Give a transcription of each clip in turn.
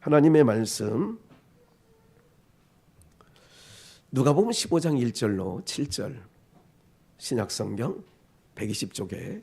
하나님의 말씀 누가복음 15장 1절로 7절 신약성경 120쪽에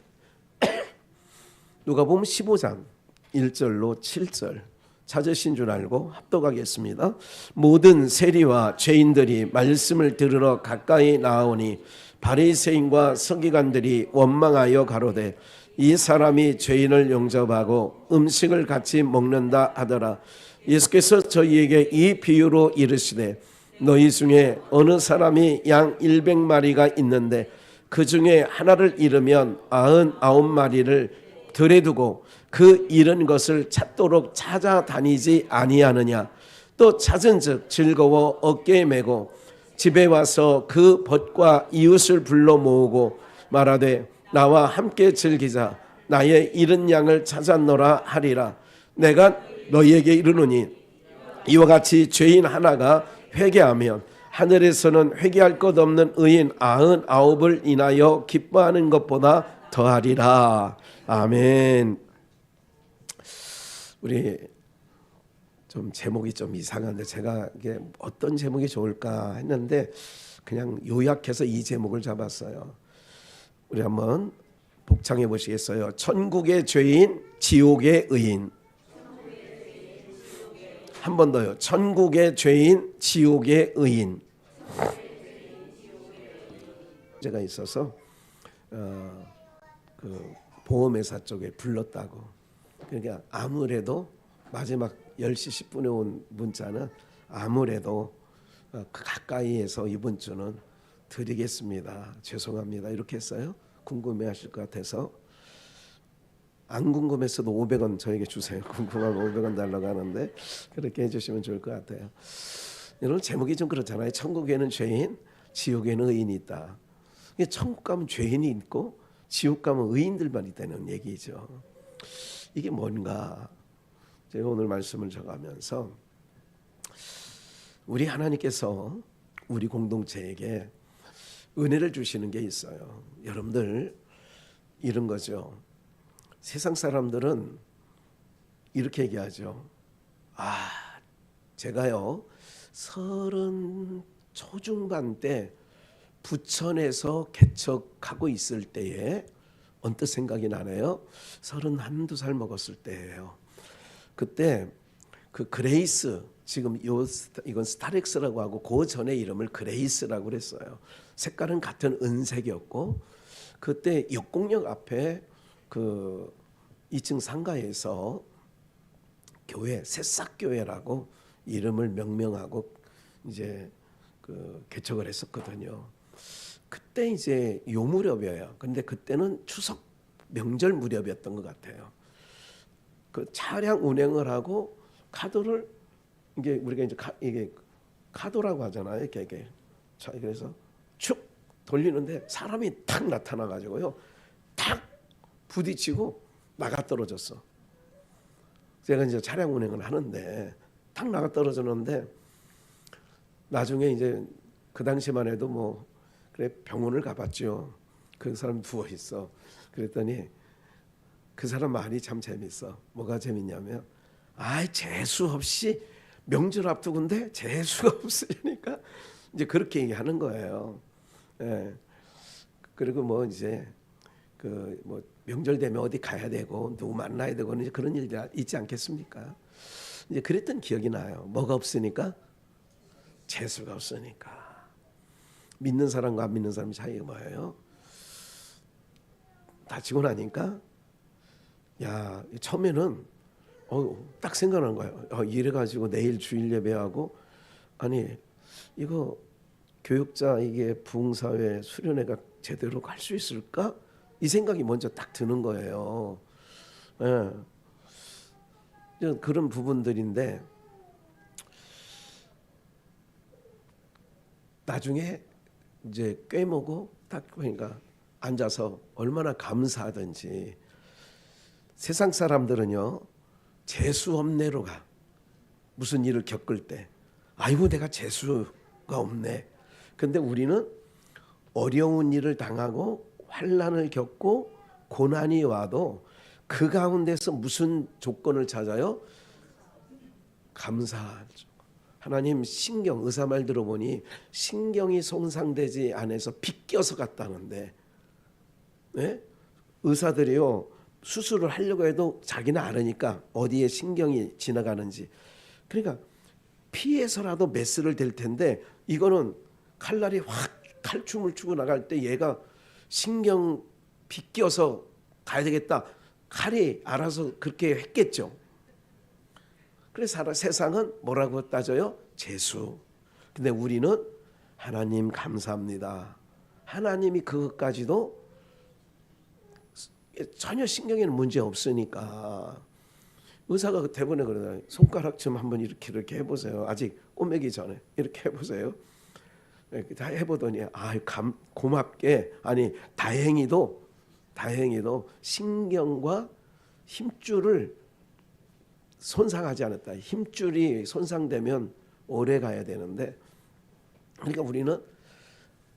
누가복음 15장 1절로 7절 찾으신 줄 알고 합독하겠습니다. 모든 세리와 죄인들이 말씀을 들으러 가까이 나아오니 바리새인과 서기관들이 원망하여 가로되 이 사람이 죄인을 영접하고 음식을 같이 먹는다 하더라. 예수께서 저희에게 이 비유로 이르시되 너희 중에 어느 사람이 양 100마리가 있는데 그 중에 하나를 잃으면 99마리를 들에 두고 그 잃은 것을 찾도록 찾아다니지 아니하느냐. 또 찾은즉 즐거워 어깨에 메고 집에 와서 그 벗과 이웃을 불러 모으고 말하되 나와 함께 즐기자. 나의 잃은 양을 찾았노라 하리라. 내가 너희에게 이르노니 이와 같이 죄인 하나가 회개하면 하늘에서는 회개할 것 없는 의인 99을 인하여 기뻐하는 것보다 더하리라. 아멘. 우리 좀 제목이 좀 이상한데 제가 이게 어떤 제목이 좋을까 했는데 그냥 요약해서 이 제목을 잡았어요. 우리 한번 복창해 보시겠어요? 천국의 죄인, 지옥의 의인. 한 번 더요. 천국의 죄인, 지옥의 의인. 제가 있어서 그 보험회사 쪽에 불렀다고. 그러니까 아무래도 마지막 10시 10분에 온 문자는 아무래도 가까이에서 이번 주는 드리겠습니다. 죄송합니다. 이렇게 했어요. 궁금해하실 것 같아서. 안 궁금했어도 500원 저에게 주세요. 궁금하면 500원 달라고 하는데 그렇게 해주시면 좋을 것 같아요. 여러분 제목이 좀 그렇잖아요. 천국에는 죄인, 지옥에는 의인이 있다. 천국 가면 죄인이 있고 지옥 가면 의인들만 있다는 얘기죠. 이게 뭔가 제가 오늘 말씀을 적으면서 우리 하나님께서 우리 공동체에게 은혜를 주시는 게 있어요. 여러분들 이런 거죠. 세상 사람들은 이렇게 얘기하죠. 제가요 30 초중반 때 부천에서 개척하고 있을 때에 언뜻 생각이 나네요. 31~2살 먹었을 때예요. 그때 그 그레이스, 지금 이건 스타렉스라고 하고 그 전에 이름을 그레이스라고 그랬어요. 색깔은 같은 은색이었고 그때 역공역 앞에 그 2층 상가에서 교회 새싹교회라고 이름을 명명하고 이제 그 개척을 했었거든요. 그때 이제 요 무렵이에요. 근데 그때는 추석 명절 무렵이었던 것 같아요. 그 차량 운행을 하고 카드를 이게 우리가 이제 이게 카드라고 하잖아요. 이게 자 그래서 축 돌리는데 사람이 탁 나타나 가지고요. 탁 부딪히고 나가 떨어졌어. 제가 이제 차량 운행을 하는데 탁 나가 떨어졌는데 나중에 이제 그 당시만 해도 뭐 그래 병원을 가봤죠. 그 사람 누워 있어. 그랬더니 그 사람 말이 참 재밌어. 뭐가 재밌냐면 재수 없이 명절 앞두고인데 재수가 없으니까 이제 그렇게 얘기하는 거예요. 예. 그리고 뭐 이제 그 뭐 명절 되면 어디 가야 되고 누구 만나야 되고 이제 그런 일이 있지 않겠습니까? 이제 그랬던 기억이 나요. 뭐가 없으니까? 재수가 없으니까. 믿는 사람과 안 믿는 사람의 차이가 뭐예요? 다치고 나니까 처음에는 딱 생각나는 거예요. 이래가지고 내일 주일 예배하고 아니 이거 교육자 이게 부흥사회 수련회가 제대로 갈 수 있을까? 이 생각이 먼저 딱 드는 거예요. 예. 그런 부분들인데 나중에 이제 꿰매고 딱 보니까 앉아서 얼마나 감사하든지. 세상 사람들은요 재수 없네로 가. 무슨 일을 겪을 때 아이고 내가 재수가 없네. 근데 우리는 어려운 일을 당하고 환난을 겪고 고난이 와도 그 가운데서 무슨 조건을 찾아요? 감사하죠. 하나님 신경, 의사 말 들어보니 신경이 손상되지 않아서 빗겨서 갔다는데, 네? 의사들이요 수술을 하려고 해도 자기는 알으니까 어디에 신경이 지나가는지. 그러니까 피해서라도 메스를 댈 텐데, 이거는 칼날이 확 칼춤을 추고 나갈 때 얘가 신경 빗겨서 가야 되겠다. 칼이 알아서 그렇게 했겠죠. 그래서 세상은 뭐라고 따져요? 재수. 근데 우리는 하나님 감사합니다. 하나님이 그것까지도 전혀 신경에는 문제 없으니까. 의사가 대본에 그러잖아요. 손가락 좀 한번 이렇게 해보세요. 아직 꼬매기 전에 이렇게 해보세요. 다 해보더니 고맙게, 아니 다행히도 신경과 힘줄을 손상하지 않았다. 힘줄이 손상되면 오래 가야 되는데, 그러니까 우리는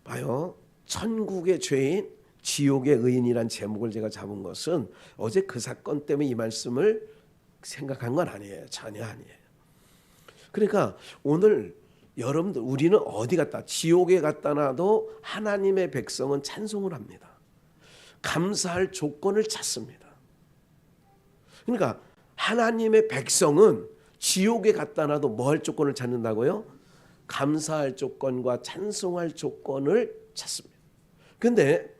봐요. 천국의 죄인, 지옥의 의인이란 제목을 제가 잡은 것은 어제 그 사건 때문에 이 말씀을 생각한 건 아니에요. 전혀 아니에요. 그러니까 오늘 여러분들, 우리는 어디 갔다, 지옥에 갔다 놔도 하나님의 백성은 찬송을 합니다. 감사할 조건을 찾습니다. 그러니까 하나님의 백성은 지옥에 갔다 놔도 뭐 할 조건을 찾는다고요? 감사할 조건과 찬송할 조건을 찾습니다. 근데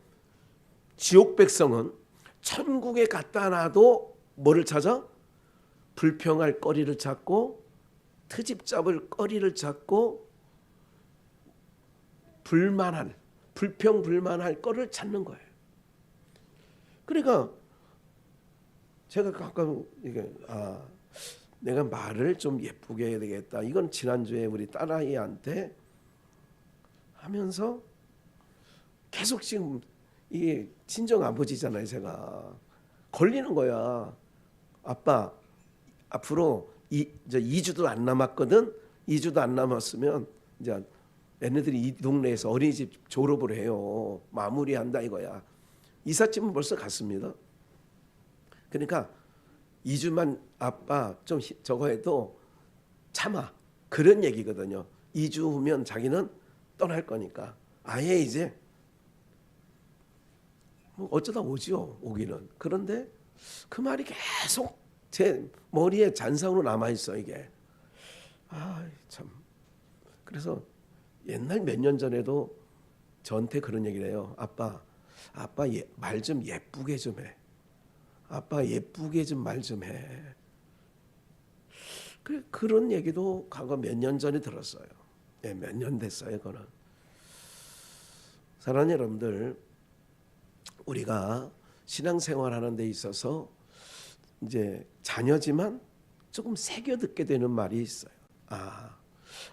지옥 백성은 천국에 갔다 놔도 뭐를 찾아? 불평할 거리를 찾고, 트집 잡을 거리를 찾고, 불평불만할 거를 찾는 거예요. 그러니까 제가 가끔 이게 내가 말을 좀 예쁘게 해야 되겠다. 이건 지난주에 우리 딸아이한테 하면서 계속 지금 이게 친정 아버지잖아요. 제가 걸리는 거야. 아빠 앞으로 2주도 안 남았거든. 2주도 안 남았으면 이제 얘네들이 이 동네에서 어린이집 졸업을 해요. 마무리한다 이거야. 이삿짐은 벌써 갔습니다. 그러니까 2주만 아빠 좀 저거 해도 참아. 그런 얘기거든요. 2주 후면 자기는 떠날 거니까 아예 이제 뭐 어쩌다 오지요. 오기는. 그런데 그 말이 계속 제 머리에 잔상으로 남아있어 이게. 참. 그래서 옛날 몇 년 전에도 저한테 그런 얘기를 해요. 아빠 말 좀 예쁘게 좀 해. 아빠 예쁘게 좀 말 좀 해. 그런 얘기도 과거 몇 년 전에 들었어요. 몇 년 됐어요. 그거는. 사랑하는 여러분들, 우리가 신앙생활하는 데 있어서 이제 자녀지만 조금 새겨 듣게 되는 말이 있어요.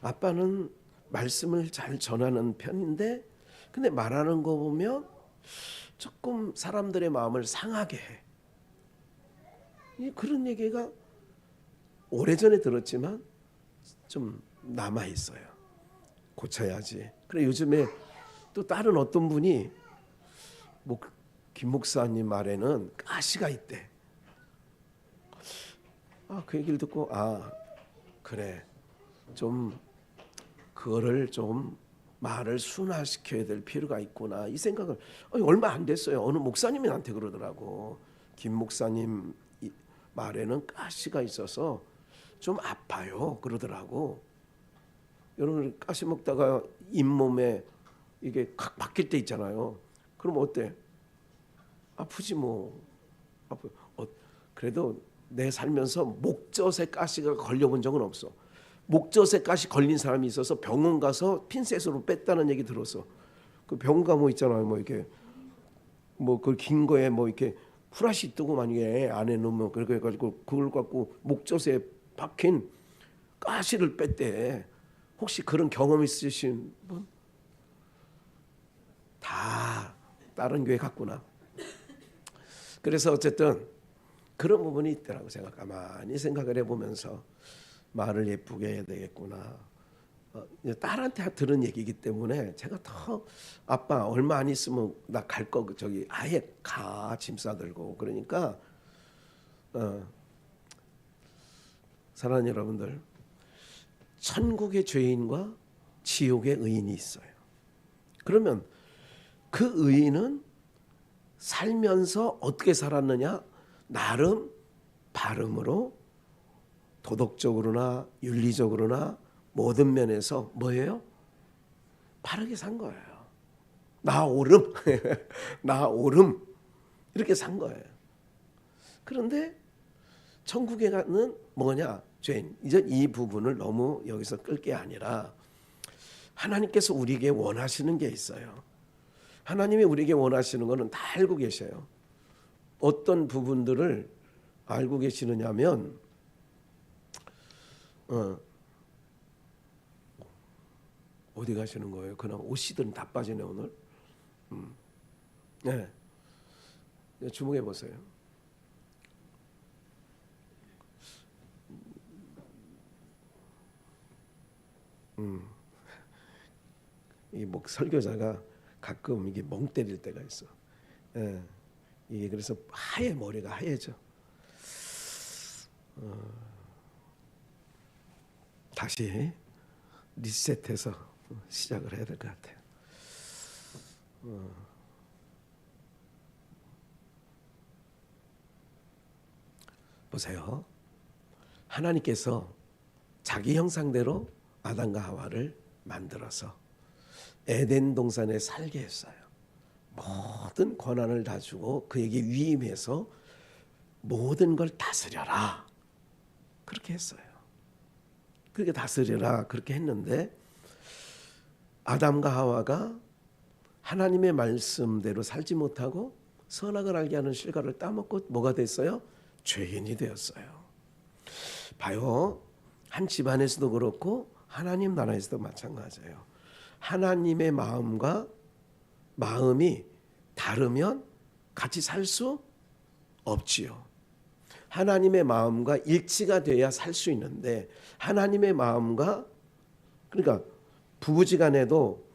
아빠는 말씀을 잘 전하는 편인데 근데 말하는 거 보면 조금 사람들의 마음을 상하게 해. 그런 얘기가 오래전에 들었지만 좀 남아 있어요. 고쳐야지. 그래 요즘에 또 다른 어떤 분이 김 목사님 말에는 가시가 있대. 그 얘기를 듣고 그래 좀 그거를 좀 말을 순화시켜야 될 필요가 있구나 이 생각을 얼마 안 됐어요. 어느 목사님이 나한테 그러더라고. 김 목사님 말에는 가시가 있어서 좀 아파요 그러더라고. 여러분 가시 먹다가 잇몸에 이게 확 박힐 때 있잖아요. 그럼 어때? 아프지 뭐. 그래도 내 살면서 목젖에 가시가 걸려본 적은 없어. 목젖에 가시 걸린 사람이 있어서 병원 가서 핀셋으로 뺐다는 얘기 들었어. 그 병원 가면 있잖아요. 뭐 이렇게 그 긴 거에 뭐 이렇게 후라시 뜨고 만약에 안에 넣으면 그렇게 해가지고 그걸 갖고 목젖에 박힌 가시를 뺐대. 혹시 그런 경험 있으신 분? 다 다른 교회 갔구나. 그래서 어쨌든 그런 부분이 있더라고. 제가 가만히 생각을 해보면서 말을 예쁘게 해야 되겠구나. 딸한테 들은 얘기이기 때문에 제가 더 아빠 얼마 안 있으면 나 갈 거 저기 아예 가 짐 싸들고 그러니까 사랑하는 여러분들 천국의 죄인과 지옥의 의인이 있어요. 그러면 그 의인은 살면서 어떻게 살았느냐? 나름 발음으로 도덕적으로나 윤리적으로나 모든 면에서 뭐예요? 바르게 산 거예요. 나 옳음 나 옳음 이렇게 산 거예요. 그런데 천국에 가는 뭐냐? 죄인. 이제 이 부분을 너무 여기서 끌 게 아니라 하나님께서 우리에게 원하시는 게 있어요. 하나님이 우리에게 원하시는 거는 다 알고 계셔요. 어떤 부분들을 알고 계시느냐면 어디 가시는 거예요? 그냥 옷이든 다 빠지네 오늘. 네. 주목해 보세요. 이 설교자가 가끔 이게 멍 때릴 때가 있어. 예. 이게 그래서 하얘 머리가 하얘져. 다시 리셋해서 시작을 해야 될 것 같아요. 보세요. 하나님께서 자기 형상대로 아담과 하와를 만들어서 에덴 동산에 살게 했어요. 모든 권한을 다 주고 그에게 위임해서 모든 걸 다스려라. 그렇게 했어요. 그렇게 다스려라 그렇게 했는데 아담과 하와가 하나님의 말씀대로 살지 못하고 선악을 알게 하는 실과를 따먹고 뭐가 됐어요? 죄인이 되었어요. 봐요. 한 집안에서도 그렇고 하나님 나라에서도 마찬가지예요. 하나님의 마음과 마음이 다르면 같이 살 수 없지요. 하나님의 마음과 일치가 돼야 살 수 있는데 하나님의 마음과 그러니까 부부지간에도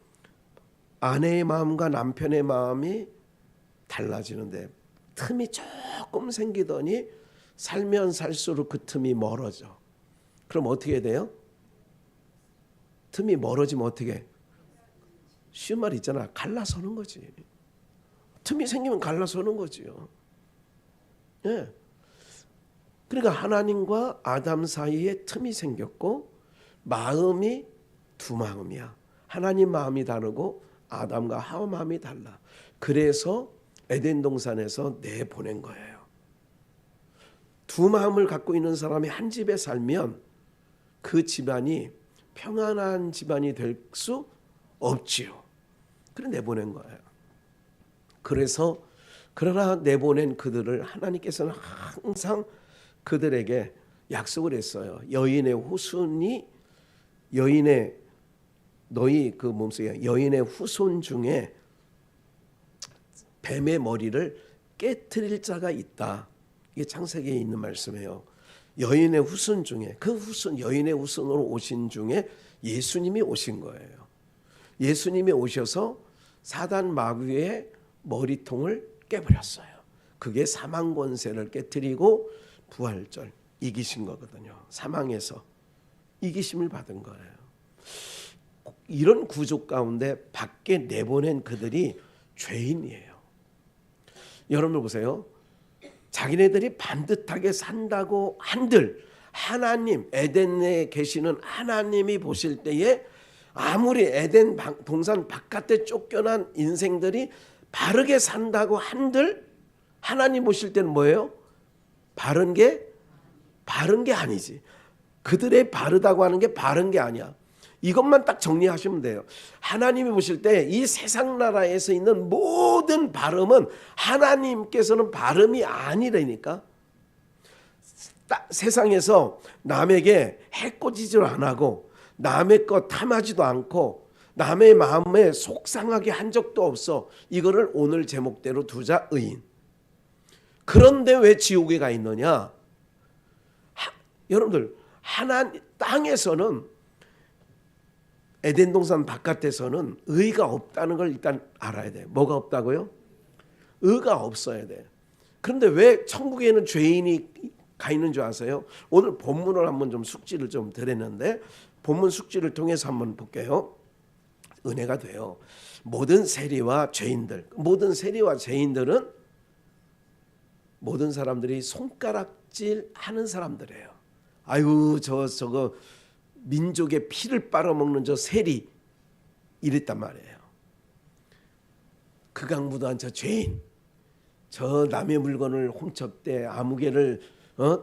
아내의 마음과 남편의 마음이 달라지는데 틈이 조금 생기더니 살면 살수록 그 틈이 멀어져. 그럼 어떻게 돼요? 틈이 멀어지면 어떻게 해? 쉬운 말 있잖아. 갈라서는 거지. 틈이 생기면 갈라서는 거지요. 예. 그러니까 하나님과 아담 사이에 틈이 생겼고 마음이 두 마음이야. 하나님 마음이 다르고 아담과 하와 마음이 달라. 그래서 에덴 동산에서 내보낸 거예요. 두 마음을 갖고 있는 사람이 한 집에 살면 그 집안이 평안한 집안이 될 수 없지요. 그래 내보낸 거예요. 그래서 그러나 내보낸 그들을 하나님께서는 항상 그들에게 약속을 했어요. 여인의 후손이 여인의 너희 그 몸속에 여인의 후손 중에 뱀의 머리를 깨트릴 자가 있다. 이게 창세기에 있는 말씀이에요. 여인의 후손 중에 그 후손 여인의 후손으로 오신 중에 예수님이 오신 거예요. 예수님이 오셔서 사단 마귀의 머리통을 깨버렸어요. 그게 사망 권세를 깨트리고 부활절 이기신 거거든요. 사망에서 이기심을 받은 거예요. 이런 구조 가운데 밖에 내보낸 그들이 죄인이에요. 여러분 보세요. 자기네들이 반듯하게 산다고 한들 하나님 에덴에 계시는 하나님이 보실 때에 아무리 에덴 동산 바깥에 쫓겨난 인생들이 바르게 산다고 한들 하나님 보실 때는 뭐예요? 바른 게 아니지. 그들의 바르다고 하는 게 바른 게 아니야. 이것만 딱 정리하시면 돼요. 하나님이 보실 때 이 세상 나라에서 있는 모든 발음은 하나님께서는 발음이 아니라니까. 세상에서 남에게 해코지질 안 하고 남의 것 탐하지도 않고 남의 마음에 속상하게 한 적도 없어. 이거를 오늘 제목대로 두자 의인. 그런데 왜 지옥에 가 있느냐? 여러분들 땅에서는 에덴 동산 바깥에서는 의가 없다는 걸 일단 알아야 돼. 뭐가 없다고요? 의가 없어야 돼. 그런데 왜 천국에는 죄인이 가 있는 줄 아세요? 오늘 본문을 한번 좀 숙지를 좀 드렸는데 본문 숙지를 통해서 한번 볼게요. 은혜가 돼요. 모든 세리와 죄인들, 모든 세리와 죄인들은 모든 사람들이 손가락질 하는 사람들이에요. 아유 저거 민족의 피를 빨아먹는 저 세리 이랬단 말이에요. 극악무도한 저 죄인, 저 남의 물건을 훔쳤대, 아무개를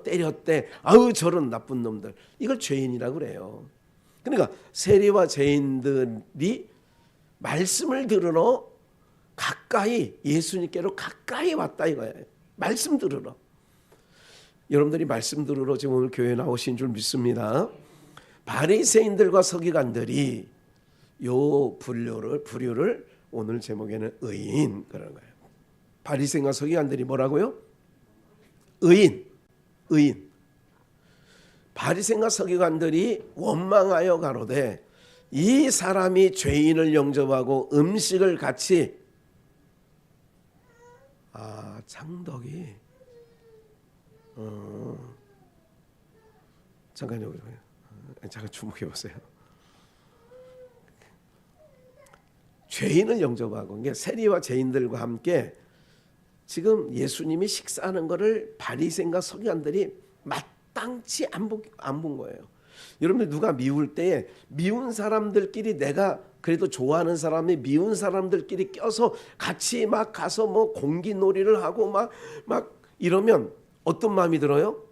때렸대, 아유 저런 나쁜 놈들, 이걸 죄인이라고 그래요. 그러니까 세리와 죄인들이 말씀을 들으러 가까이, 예수님께로 가까이 왔다 이거예요. 말씀 들으러. 여러분들이 말씀 들으러 지금 오늘 교회에 나오신 줄 믿습니다. 바리새인들과 서기관들이 요 부류를 오늘 제목에는 의인 그러는 거예요. 바리새인과 서기관들이 뭐라고요? 의인. 바리새인과 서기관들이 원망하여 가로되 이 사람이 죄인을 영접하고 음식을 같이 창덕이 잠깐 주목해 보세요. 죄인을 영접하고 이게 세리와 죄인들과 함께 지금 예수님이 식사하는 것을 바리새인과 서기관들이 마땅치 안 본 거예요. 여러분들 누가 미울 때에 미운 사람들끼리, 내가 그래도 좋아하는 사람이 미운 사람들끼리 껴서 같이 막 가서 뭐 공기놀이를 하고 막 이러면 어떤 마음이 들어요?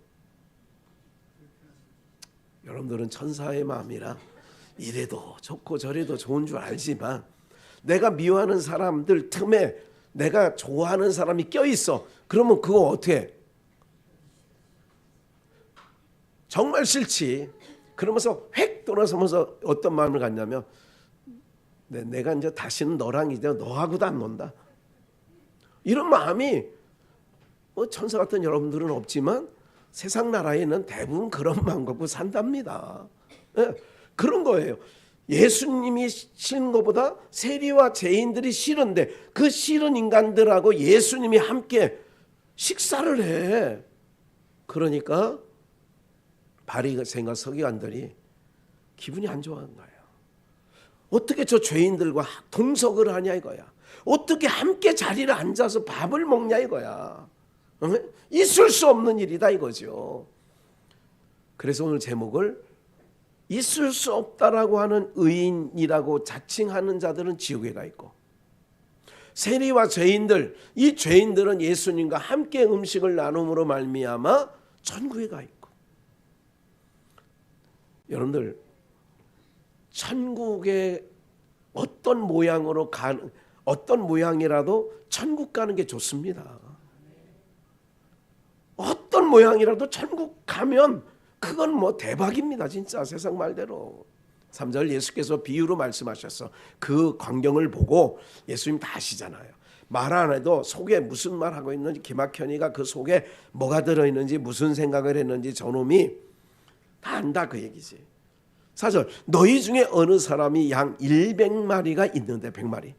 여러분들은 천사의 마음이라 이래도 좋고 저래도 좋은 줄 알지만 내가 미워하는 사람들 틈에 내가 좋아하는 사람이 껴있어. 그러면 그거 어떻게 해? 정말 싫지. 그러면서 획 돌아서면서 어떤 마음을 갖냐면 내가 이제 다시는 너랑 이제 너하고도 안 논다. 이런 마음이 천사 같은 여러분들은 없지만 세상 나라에는 대부분 그런 마음 갖고 산답니다. 네, 그런 거예요. 예수님이 싫은 것보다 세리와 죄인들이 싫은데 그 싫은 인간들하고 예수님이 함께 식사를 해. 그러니까 바리새인과 서기관들이 기분이 안 좋아하는 거예요. 어떻게 저 죄인들과 동석을 하냐 이거야. 어떻게 함께 자리를 앉아서 밥을 먹냐 이거야. 있을 수 없는 일이다 이거죠. 그래서 오늘 제목을 있을 수 없다라고 하는 의인이라고 자칭하는 자들은 지옥에 가 있고, 세리와 죄인들, 이 죄인들은 예수님과 함께 음식을 나눔으로 말미암아 천국에 가 있고. 여러분들 천국에 어떤 모양으로 어떤 모양이라도 천국 가는 게 좋습니다. 어떤 모양이라도 천국 가면 그건 뭐 대박입니다. 진짜 세상 말대로. 3절 예수께서 비유로 말씀하셔서 그 광경을 보고 예수님 다 아시잖아요. 말 안 해도 속에 무슨 말 하고 있는지, 기막혀니가 그 속에 뭐가 들어있는지 무슨 생각을 했는지 저놈이 다 안다 그 얘기지. 4절 너희 중에 어느 사람이 양 100마리가 있는데 100마리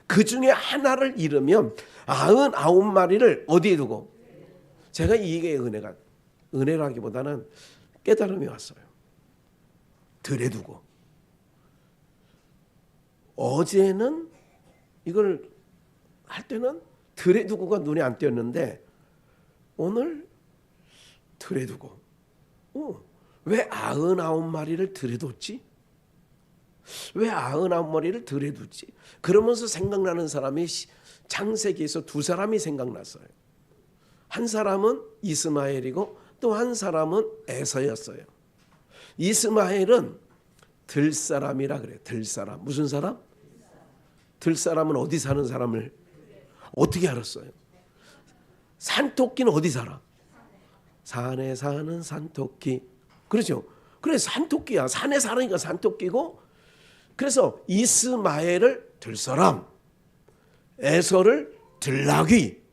그 중에 하나를 잃으면 99마리를 어디에 두고. 제가 이게 은혜라기보다는 깨달음이 왔어요. 들에 두고. 어제는 이걸 할 때는 들에 두고가 눈에 안 띄었는데 오늘 들에 두고. 왜 99마리를 들에 뒀지? 왜 99마리를 들에 두지? 그러면서 생각나는 사람이 창세기에서 두 사람이 생각났어요. 한 사람은 이스마엘이고 또 한 사람은 에서였어요. 이스마엘은 들사람이라 그래요. 들사람. 무슨 사람? 들사람은 어디 사는 사람을 어떻게 알았어요? 산토끼는 어디 살아? 산에 사는 산토끼. 그렇죠? 그래 산토끼야. 산에 사니까 산토끼고. 그래서 이스마엘을 들사람, 에서를 들나귀.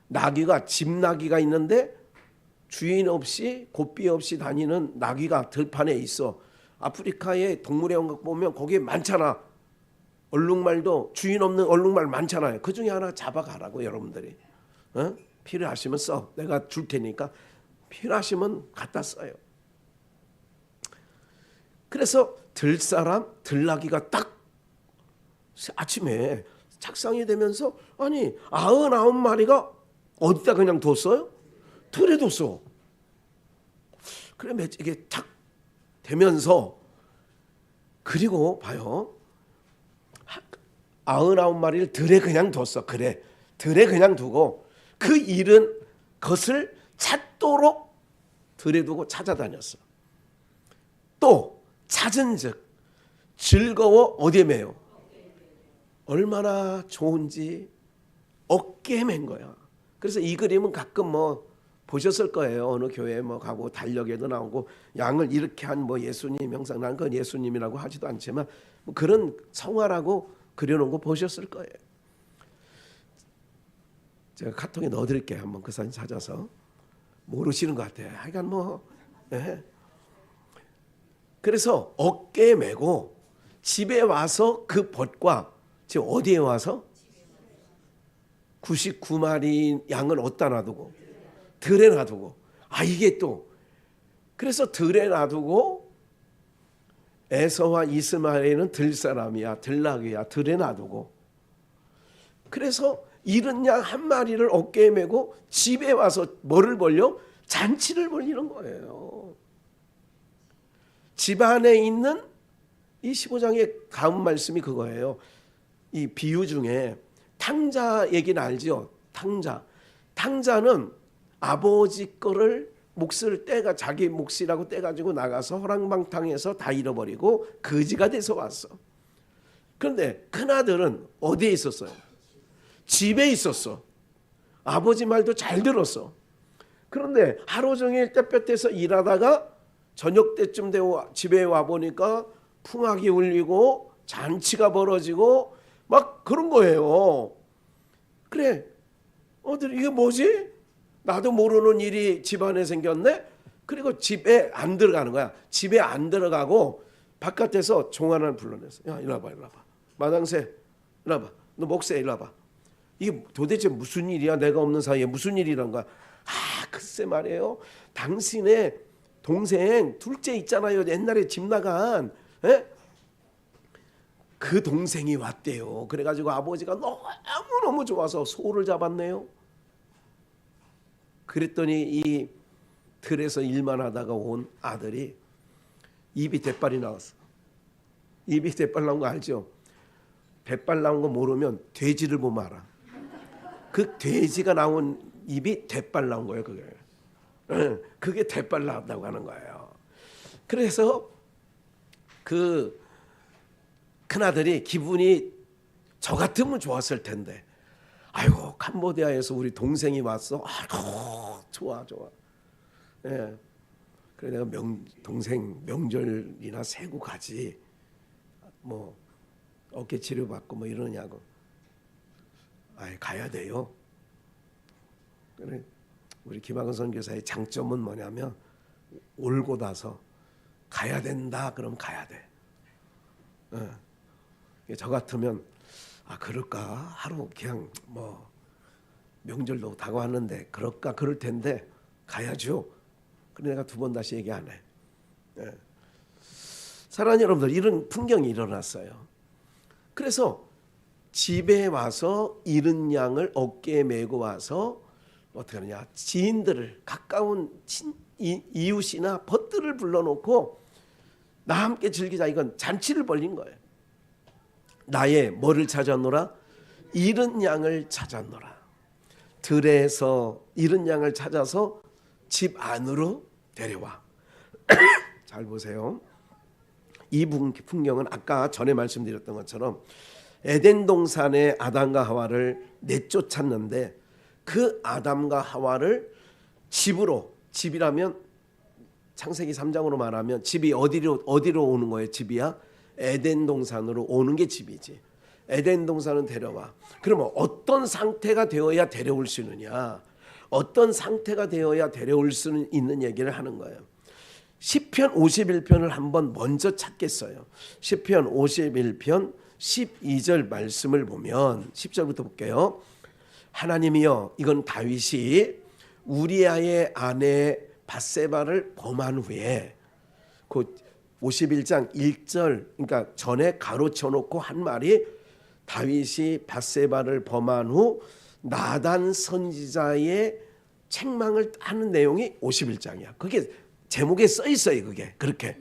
나귀가 집나귀가 있는데 주인 없이 고삐 없이 다니는 나귀가 들판에 있어. 아프리카의 동물의 왕국 보면 거기에 많잖아. 얼룩말도 주인 없는 얼룩말 많잖아요. 그중에 하나 잡아가라고 여러분들이. 필요하시면 써. 내가 줄 테니까 필요하시면 갖다 써요. 그래서 들사람 들나귀가 딱 아침에 착상이 되면서 아니 99마리가 어디다 그냥 뒀어요? 들에 뒀어. 그래 이게 탁 되면서 그리고 봐요. 99마리를 들에 그냥 뒀어. 그래 들에 그냥 두고 그 잃은 것을 찾도록 들에 두고 찾아다녔어. 또 찾은즉 즐거워 어디에 매요? 얼마나 좋은지 어깨에 맨 거야. 그래서 이 그림은 가끔 뭐 보셨을 거예요. 어느 교회 뭐 가고 달력에도 나오고 양을 이렇게 한 뭐 예수님 형상, 난 그건 예수님이라고 하지도 않지만 뭐 그런 성화라고 그려놓은 거 보셨을 거예요. 제가 카톡에 넣어드릴게요. 한번 그 사진 찾아서. 모르시는 것 같아요. 하여간 뭐 예. 그래서 어깨에 메고 집에 와서 그 벗과 지금 어디에 와서 99마리 양을 어디다 놔두고 들에 놔두고 이게 또 그래서 들에 놔두고 에서와 이스마엘은 들사람이야 들나귀야 들에 놔두고 그래서 잃은 양 한 마리를 어깨에 메고 집에 와서 뭐를 벌려? 잔치를 벌이는 거예요. 집 안에 있는 이 15장의 다음 말씀이 그거예요. 이 비유 중에 탕자 얘기는 알죠? 탕자는 아버지 거를 몫을 떼가 자기 몫이라고 떼가지고 나가서 허랑방탕해서 다 잃어버리고 거지가 돼서 왔어. 그런데 큰아들은 어디에 있었어요? 집에 있었어. 아버지 말도 잘 들었어. 그런데 하루 종일 떼볕에서 일하다가 저녁 때쯤 되고 집에 와보니까 풍악이 울리고 잔치가 벌어지고 막 그런 거예요. 그래 이게 뭐지? 나도 모르는 일이 집안에 생겼네. 그리고 집에 안 들어가는 거야. 집에 안 들어가고 바깥에서 종 하나를 불러냈어. 야 이리 와봐. 마당새 이리 와봐. 너 목새 이리 와봐. 이게 도대체 무슨 일이야? 내가 없는 사이에 무슨 일이란 거야? 글쎄 말이에요. 당신의 동생 둘째 있잖아요. 옛날에 집 나간 그 동생이 왔대요. 그래가지고 아버지가 너무너무 좋아서 소를 잡았네요. 그랬더니 이 들에서 일만 하다가 온 아들이 입이 대빨이 나왔어. 입이 대빨 나온 거 알죠? 대빨 나온 거 모르면 돼지를 보면 알아. 그 돼지가 나온 입이 대빨 나온 거예요. 그게 대빨 나왔다고 하는 거예요. 그래서 그 큰아들이 기분이 저 같으면 좋았을 텐데 아이고 캄보디아에서 우리 동생이 왔어. 아이고 좋아. 예. 그래 내가 동생 명절이나 세고 가지. 뭐 어깨 치료 받고 뭐 이러냐고. 가야 돼요. 그래 우리 김학은 선교사의 장점은 뭐냐면 올고 나서 가야 된다. 그럼 가야 돼. 저 같으면 그럴까 하루 그냥 뭐 명절도 다가왔는데 그럴까 그럴 텐데 가야죠. 그래 내가 두 번 다시 얘기 안 해. 사랑하는 여러분들 이런 풍경이 일어났어요. 그래서 집에 와서 잃은 양을 어깨에 메고 와서 어떻게 하느냐 지인들을 가까운 이웃이나 벗들을 불러놓고 나 함께 즐기자 이건 잔치를 벌린 거예요. 나의 뭐를 찾았노라? 잃은 양을 찾았노라. 들에서 잃은 양을 찾아서 집 안으로 데려와. 잘 보세요. 이 풍경은 아까 전에 말씀드렸던 것처럼 에덴 동산에 아담과 하와를 내쫓았는데 그 아담과 하와를 집이라면 창세기 3장으로 말하면 집이 어디로 오는 거예요? 집이야? 에덴 동산으로 오는 게 집이지. 에덴 동산은 데려와. 그러면 어떤 상태가 되어야 데려올 수 있느냐? 어떤 상태가 되어야 데려올 수 있는 얘기를 하는 거예요. 시편 51편을 한번 먼저 찾겠어요. 시편 51편 12절 말씀을 보면 10절부터 볼게요. 하나님이여 이건 다윗이 우리아의 아내 밧세바를 범한 후에 그 51장 1절 그러니까 전에 가로쳐 놓고 한 말이 다윗이 밧세바를 범한 후 나단 선지자의 책망을 하는 내용이 51장이야. 그게 제목에 써 있어요. 그게 그렇게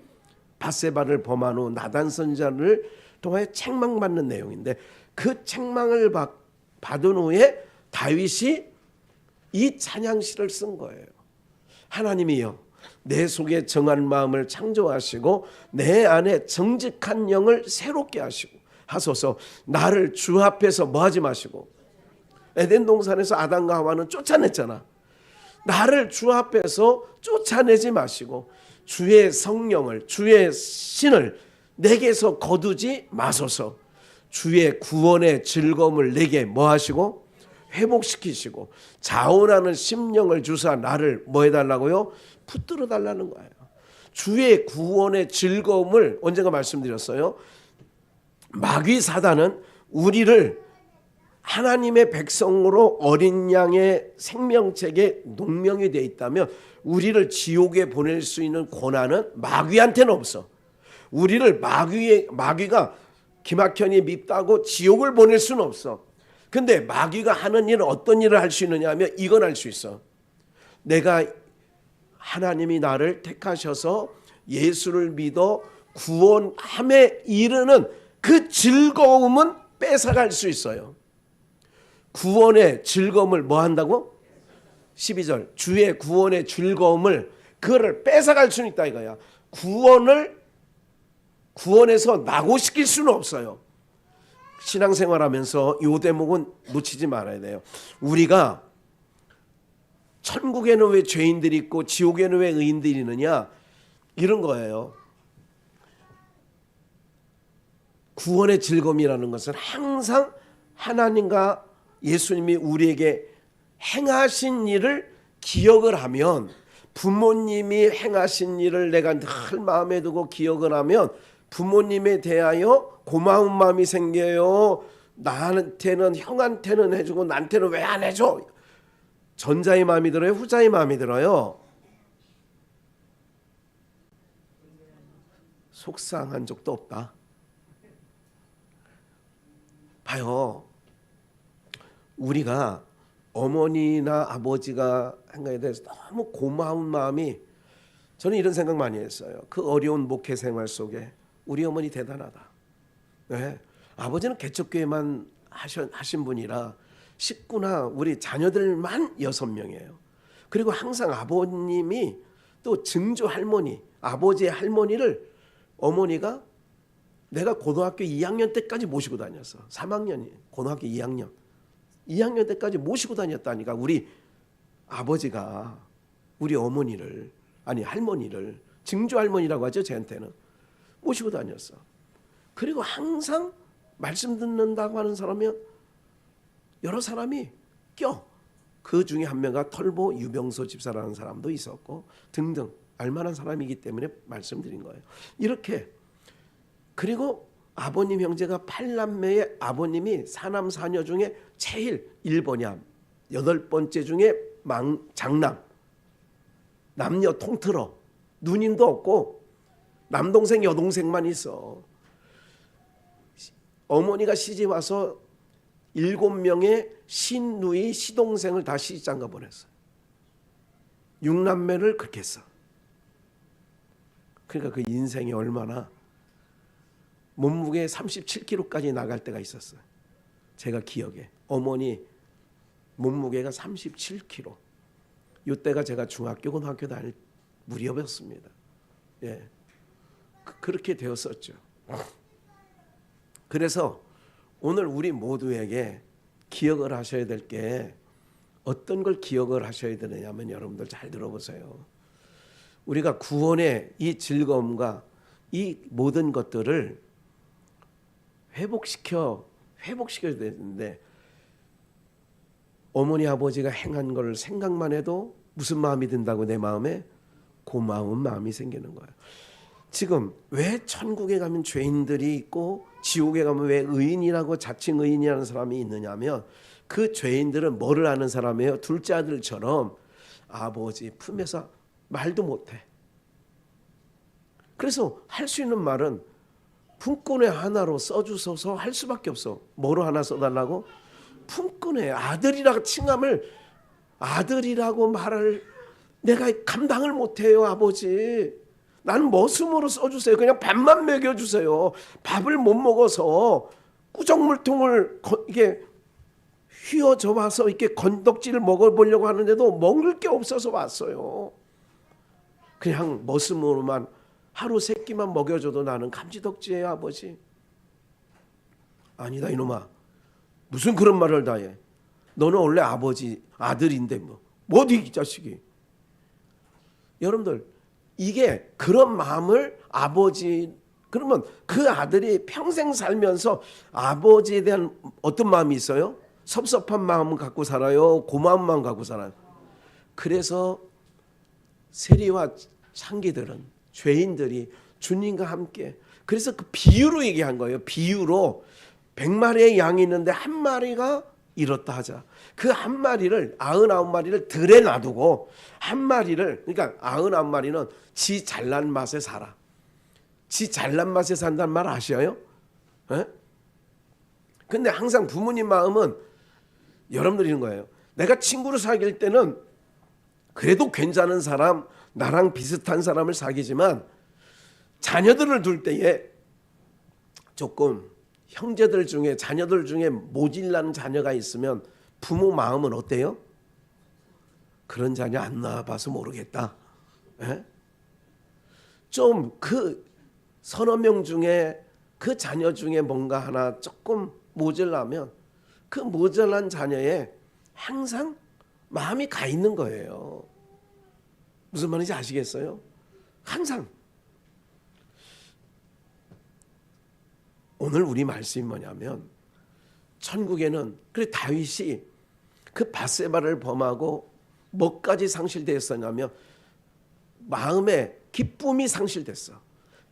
밧세바를 범한 후 나단 선지자를 통하여 책망받는 내용인데 그 책망을 받은 후에 다윗이 이 찬양시를 쓴 거예요. 하나님이여 내 속에 정한 마음을 창조하시고 내 안에 정직한 영을 새롭게 하소서. 나를 주 앞에서 뭐하지 마시고 에덴 동산에서 아담과 하와는 쫓아냈잖아. 나를 주 앞에서 쫓아내지 마시고 주의 성령을 주의 신을 내게서 거두지 마소서. 주의 구원의 즐거움을 내게 뭐하시고 회복시키시고 자원하는 심령을 주사 나를 뭐 해달라고요? 붙들어 달라는 거예요. 주의 구원의 즐거움을 언젠가 말씀드렸어요. 마귀 사단은 우리를 하나님의 백성으로 어린 양의 생명책에 농명이 되어 있다면 우리를 지옥에 보낼 수 있는 권한은 마귀한테는 없어. 우리를 마귀가 기막현이 밉다고 지옥을 보낼 수는 없어. 근데 마귀가 하는 일은 어떤 일을 할 수 있느냐 하면 이건 할 수 있어. 내가 하나님이 나를 택하셔서 예수를 믿어 구원함에 이르는 그 즐거움은 뺏어갈 수 있어요. 구원의 즐거움을 뭐 한다고? 12절 주의 구원의 즐거움을 그거를 뺏어갈 수는 있다 이거야. 구원에서 낙오시킬 수는 없어요. 신앙생활하면서 이 대목은 놓치지 말아야 돼요. 우리가 천국에는 왜 죄인들이 있고 지옥에는 왜 의인들이 있느냐 이런 거예요. 구원의 즐거움이라는 것은 항상 하나님과 예수님이 우리에게 행하신 일을 기억을 하면 부모님이 행하신 일을 내가 늘 마음에 두고 기억을 하면 부모님에 대하여 고마운 마음이 생겨요. 나한테는 형한테는 해주고 나한테는 왜 안 해줘? 전자의 마음이 들어요? 후자의 마음이 들어요? 속상한 적도 없다. 봐요. 우리가 어머니나 아버지가 한 거에 대해서 너무 고마운 마음이 저는 이런 생각 많이 했어요. 그 어려운 목회 생활 속에 우리 어머니 대단하다. 네. 아버지는 개척교회만 하신 분이라 식구나 우리 자녀들만 6명이에요. 그리고 항상 아버님이 또 증조 할머니, 아버지의 할머니를 어머니가 내가 고등학교 2학년 때까지 모시고 다녔어. 3학년이 고등학교 2학년 때까지 모시고 다녔다니까. 우리 아버지가 우리 어머니를 아니 할머니를 증조 할머니라고 하죠. 저한테는 모시고 다녔어. 그리고 항상 말씀 듣는다고 하는 사람이면 여러 사람이 껴. 그 중에 한 명가 털보 유병소 집사라는 사람도 있었고 등등 알만한 사람이기 때문에 말씀드린 거예요. 이렇게 그리고 아버님 형제가 8남매의 아버님이 사남 사녀 중에 제일 1번이야. 8번째 중에 장남. 남녀 통틀어. 누님도 없고 남동생 여동생만 있어. 어머니가 시집 와서 7명의 신누이 시동생을 다 시집장가 보냈어요. 6남매를 그렇게 했어. 그러니까 그 인생이 얼마나 몸무게 37kg까지 나갈 때가 있었어요. 제가 기억에 어머니 몸무게가 37kg. 이때가 제가 중학교 고등학교 다닐 무렵이었습니다. 예, 그렇게 되었었죠. 그래서 오늘 우리 모두에게 기억을 하셔야 될 게 어떤 걸 기억을 하셔야 되느냐면 여러분들 잘 들어보세요. 우리가 구원의 이 즐거움과 이 모든 것들을 회복시켜야 되는데 어머니 아버지가 행한 걸 생각만 해도 무슨 마음이 든다고 내 마음에 고마운 마음이 생기는 거예요. 지금 왜 천국에 가면 죄인들이 있고 지옥에 가면 왜 의인이라고 자칭 의인이라는 사람이 있느냐면 그 죄인들은 뭐를 하는 사람이에요? 둘째 아들처럼 아버지 품에서 말도 못해. 그래서 할 수 있는 말은 품꾼의 하나로 써주소서 할 수밖에 없어. 뭐로 하나 써달라고? 품꾼의 아들이라고 칭함을 아들이라고 말을 내가 감당을 못해요. 아버지, 나는 머슴으로 써주세요. 그냥 밥만 먹여주세요. 밥을 못 먹어서 꾸정물통을 이게 휘어져 와서 이렇게 건덕지를 먹어보려고 하는데도 먹을 게 없어서 왔어요. 그냥 머슴으로만 하루 세 끼만 먹여줘도 나는 감지덕지예요. 아버지. 아니다 이놈아, 무슨 그런 말을 다 해. 너는 원래 아버지 아들인데 어디 이 자식이. 여러분들, 이게 그런 마음을 아버지, 그러면 그 아들이 평생 살면서 아버지에 대한 어떤 마음이 있어요? 섭섭한 마음을 갖고 살아요? 고마운 마음 갖고 살아요? 그래서 세리와 창기들은, 죄인들이 주님과 함께, 그래서 그 비유로 얘기한 거예요. 비유로 100마리의 양이 있는데 한 마리가 잃었다 하자. 그 한 마리를, 99마리를 들에 놔두고 한 마리를, 그러니까 99마리는 지 잘난 맛에 살아. 지 잘난 맛에 산다는 말 아시어요? 에? 근데 항상 부모님 마음은 여러분들 이런 거예요. 내가 친구를 사귈 때는 그래도 괜찮은 사람, 나랑 비슷한 사람을 사귀지만 자녀들을 둘 때에 조금 형제들 중에, 자녀들 중에 모질라는 자녀가 있으면 부모 마음은 어때요? 그런 자녀 안 낳아봐서 모르겠다. 좀 그 서너 명 중에 그 자녀 중에 뭔가 하나 조금 모자라면 그 모자란 자녀에 항상 마음이 가 있는 거예요. 무슨 말인지 아시겠어요? 항상. 오늘 우리 말씀이 뭐냐면, 천국에는, 그래 다윗이 그 밧세바를 범하고 뭐까지 상실되었었냐면 마음에 기쁨이 상실됐어.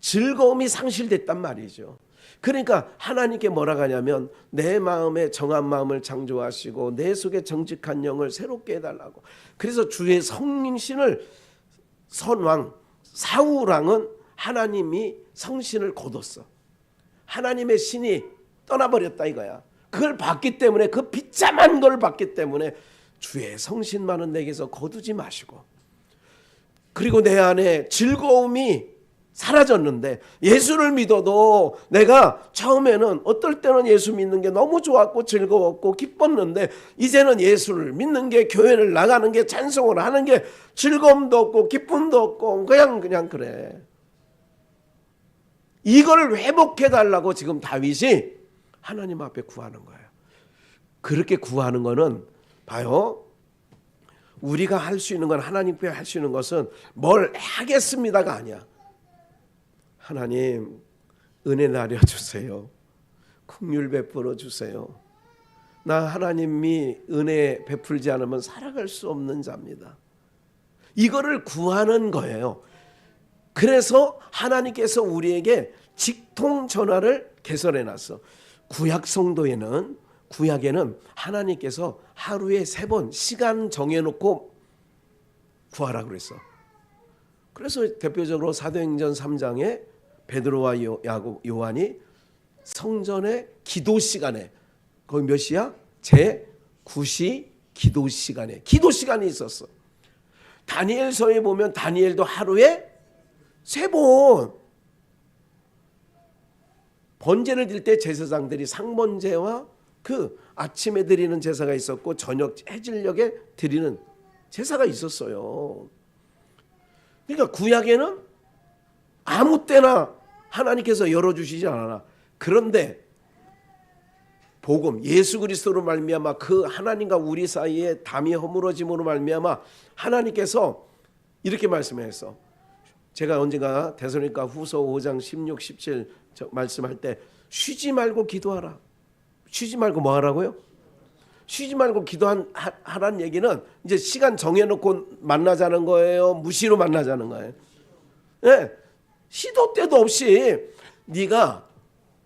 즐거움이 상실됐단 말이죠. 그러니까 하나님께 뭐라 하냐면 내 마음에 정한 마음을 창조하시고 내 속에 정직한 영을 새롭게 해달라고. 그래서 주의 성신을, 선왕 사울왕은 하나님이 성신을 거뒀어. 하나님의 신이 떠나버렸다 이거야. 그걸 받기 때문에, 그 비참한 걸 받기 때문에 주의 성신만은 내게서 거두지 마시고, 그리고 내 안에 즐거움이 사라졌는데, 예수를 믿어도 내가 처음에는 어떨 때는 예수 믿는 게 너무 좋았고 즐거웠고 기뻤는데 이제는 예수를 믿는 게, 교회를 나가는 게, 찬송을 하는 게 즐거움도 없고 기쁨도 없고 그냥 그래. 이걸 회복해 달라고 지금 다윗이 하나님 앞에 구하는 거예요. 그렇게 구하는 거는 봐요, 우리가 할 수 있는 건, 하나님께 할 수 있는 것은 뭘 하겠습니다가 아니야. 하나님 은혜 내려주세요. 긍휼 베풀어 주세요. 나 하나님이 은혜 베풀지 않으면 살아갈 수 없는 자입니다. 이거를 구하는 거예요. 그래서 하나님께서 우리에게 직통 전화를 개설해 놨어. 구약 성도에는, 구약에는 하나님께서 하루에 3번 시간 정해놓고 구하라고 그랬어. 그래서 대표적으로 사도행전 3장에 베드로와 요한이 성전의 기도 시간에, 거기 몇 시야? 제9시 기도 시간에, 기도 시간이 있었어. 다니엘서에 보면 다니엘도 하루에 3번 번제를 드릴 때 제사장들이 상번제와 그 아침에 드리는 제사가 있었고 저녁 해질녘에 드리는 제사가 있었어요. 그러니까 구약에는 아무 때나 하나님께서 열어주시지 않아. 그런데 복음, 예수 그리스도로 말미암아 그 하나님과 우리 사이에 담이 허물어짐으로 말미암아 하나님께서 이렇게 말씀했어. 제가 언젠가 데살로니가 후서 5장 16, 17 말씀할 때 쉬지 말고 기도하라. 쉬지 말고 뭐 하라고요? 쉬지 말고 기도하라는 얘기는 이제 시간 정해놓고 만나자는 거예요? 무시로 만나자는 거예요? 네. 시도 때도 없이 네가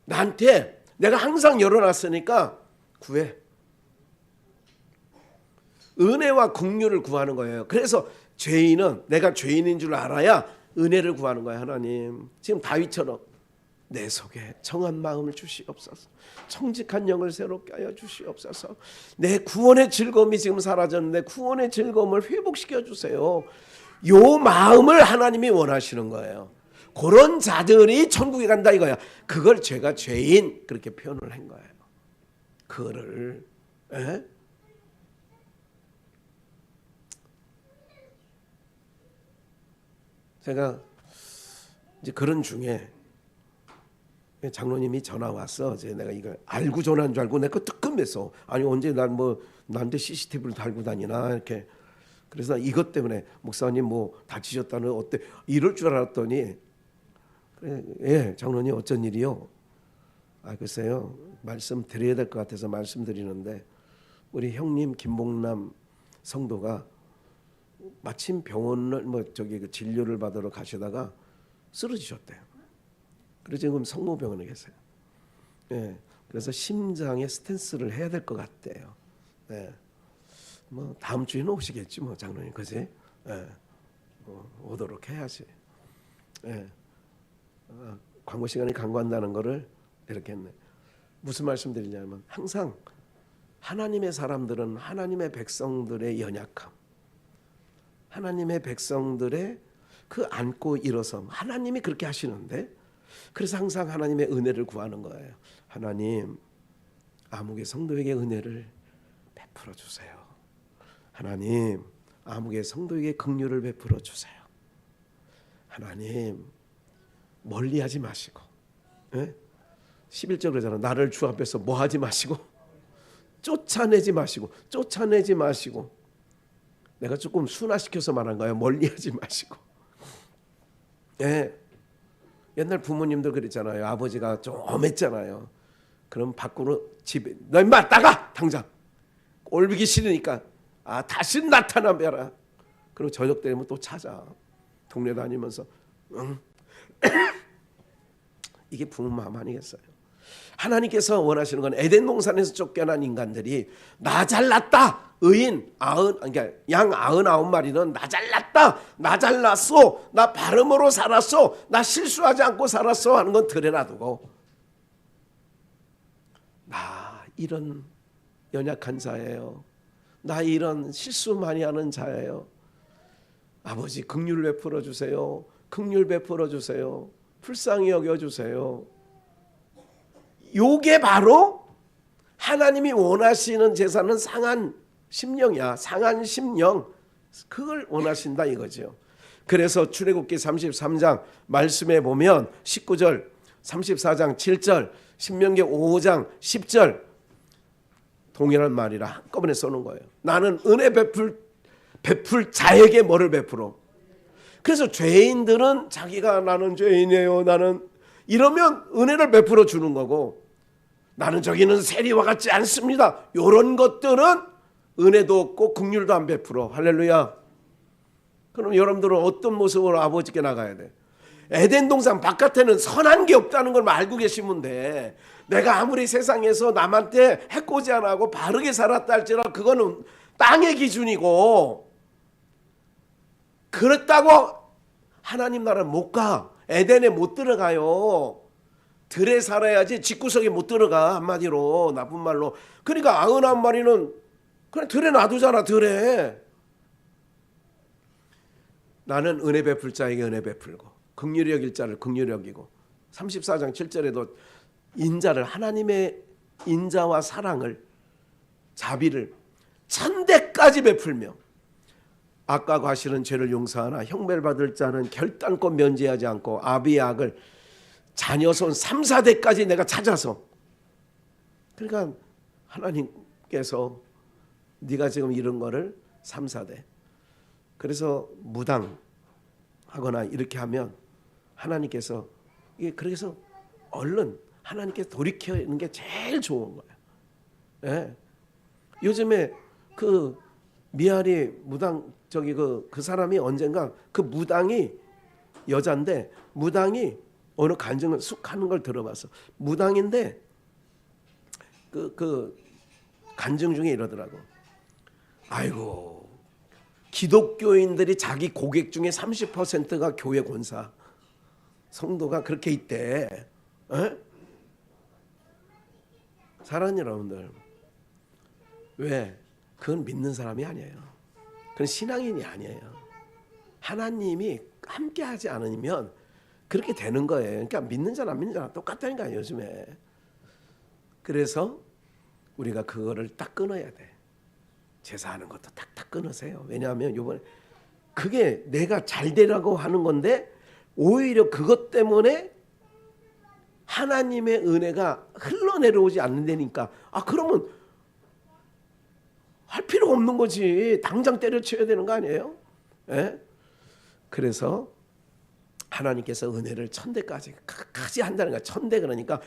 나한테, 내가 항상 열어놨으니까 구해. 은혜와 긍휼을 구하는 거예요. 그래서 죄인은 내가 죄인인 줄 알아야 은혜를 구하는 거야. 하나님, 지금 다윗처럼 내 속에 정한 마음을 주시옵소서. 청직한 영을 새롭게 하여 주시옵소서. 내 구원의 즐거움이 지금 사라졌는데 구원의 즐거움을 회복시켜 주세요. 요 마음을 하나님이 원하시는 거예요. 그런 자들이 천국에 간다 이거야. 그걸 제가 죄인 그렇게 표현을 한 거예요. 그거를 제가 이제 그런 중에 장로님이 전화 왔어. 이제 내가 이걸 알고 전화한 줄 알고 내가 뜨끔했어. 아니 언제 나한테 CCTV를 달고 다니나 이렇게. 그래서 이것 때문에 목사님 뭐 다치셨다는 어때 이럴 줄 알았더니 그래, 예 장로님 어쩐 일이요? 아 글쎄요 말씀 드려야 될 것 같아서 말씀드리는데 우리 형님 김봉남 성도가 마침 병원을 그 진료를 받으러 가시다가 쓰러지셨대요. 그래서 지금 성모병원에 계세요. 예, 그래서 심장에 스탠스를 해야 될 것 같대요. 예, 뭐 다음 주에는 오시겠지 뭐 장로님 그지? 예, 오도록 해야지. 예, 광고 시간에 광고한다는 거를 이렇게 했네. 무슨 말씀드리냐면 항상 하나님의 사람들은 하나님의 백성들의 연약함, 하나님의 백성들의 그 안고 일어섬 하나님이 그렇게 하시는데 그래서 항상 하나님의 은혜를 구하는 거예요. 하나님 아무개 성도에게 은혜를 베풀어 주세요. 하나님 아무개 성도에게 긍휼을 베풀어 주세요. 하나님 멀리하지 마시고 11절 그러잖아. 나를 주 앞에서 뭐 하지 마시고 쫓아내지 마시고 내가 조금 순화시켜서 말한 거예요. 멀리하지 마시고. 예. 옛날 부모님들 그랬잖아요. 아버지가 좀 엄했잖아요. 그럼 밖으로 집에 너 임마 나가 당장. 꼴보기 싫으니까 다시 나타나봐라. 그리고 저녁 되면 또 찾아. 동네 다니면서 이게 부모 마음 아니겠어요? 하나님께서 원하시는 건 에덴 동산에서 쫓겨난 인간들이 나 잘났다. 의인 그러니까 양 99마리는 나 잘났다. 나 잘났어. 나 발음으로 살았어. 나 실수하지 않고 살았어 하는 건 들여놔두고 나 이런 연약한 자예요. 나 이런 실수 많이 하는 자예요. 아버지 긍휼 베풀어 주세요. 긍휼 베풀어 주세요. 불쌍히 여겨 주세요. 요게 바로 하나님이 원하시는 제사는 상한 심령이야. 상한 심령. 그걸 원하신다 이거죠. 그래서 출애굽기 33장 말씀에 보면 19절, 34장 7절, 신명기 5장 10절 동일한 말이라 한꺼번에 써놓은 거예요. 나는 은혜 베풀 자에게 뭐를 베풀어. 그래서 죄인들은 자기가 나는 죄인이에요. 나는 이러면 은혜를 베풀어 주는 거고 나는 저기는 세리와 같지 않습니다. 이런 것들은 은혜도 없고 긍휼도 안 베풀어. 할렐루야. 그럼 여러분들은 어떤 모습으로 아버지께 나가야 돼? 에덴 동산 바깥에는 선한 게 없다는 걸 알고 계시면 돼. 내가 아무리 세상에서 남한테 해코지 안 하고 바르게 살았다 할지라도 그거는 땅의 기준이고 그렇다고 하나님 나라는 못 가. 에덴에 못 들어가요. 들에 살아야지 집구석에 못 들어가. 한마디로 나쁜 말로. 그러니까 99마리는 그냥 들에 놔두잖아. 들에. 나는 은혜 베풀 자에게 은혜 베풀고 긍휼히 여길 자를 긍휼히 여기고 34장 7절에도 인자를 하나님의 인자와 사랑을 자비를 천대까지 베풀며 악과 과실은 죄를 용서하나 형벌 받을 자는 결단코 면제하지 않고 아비의 악을 자녀손 3, 4대까지 내가 찾아서 그러니까 하나님께서 네가 지금 이런 거를 3, 4대 그래서 무당하거나 이렇게 하면 하나님께서 이게 그래서 얼른 하나님께 돌이키는 게 제일 좋은 거예요. 예. 요즘에 그 미아리 무당 그 사람이 언젠가 그 무당이 여잔데 무당이 어느 간증을 쑥 하는 걸 들어봤어. 무당인데 그 간증 중에 이러더라고. 아이고 기독교인들이 자기 고객 중에 30%가 교회 권사 성도가 그렇게 있대. 에? 사랑하는 여러분들, 왜? 그건 믿는 사람이 아니에요. 그건 신앙인이 아니에요. 하나님이 함께하지 않으면 그렇게 되는 거예요. 그러니까 믿는 자나 안 믿는 자나 똑같다니까 요즘에. 그래서 우리가 그거를 딱 끊어야 돼. 제사하는 것도 탁탁 끊으세요. 왜냐하면 이번에 그게 내가 잘 되라고 하는 건데 오히려 그것 때문에 하나님의 은혜가 흘러내려오지 않는다니까. 그러면 할 필요가 없는 거지. 당장 때려쳐야 되는 거 아니에요? 예? 그래서 하나님께서 은혜를 천대까지 끝까지 한다는 거야. 천대 그러니까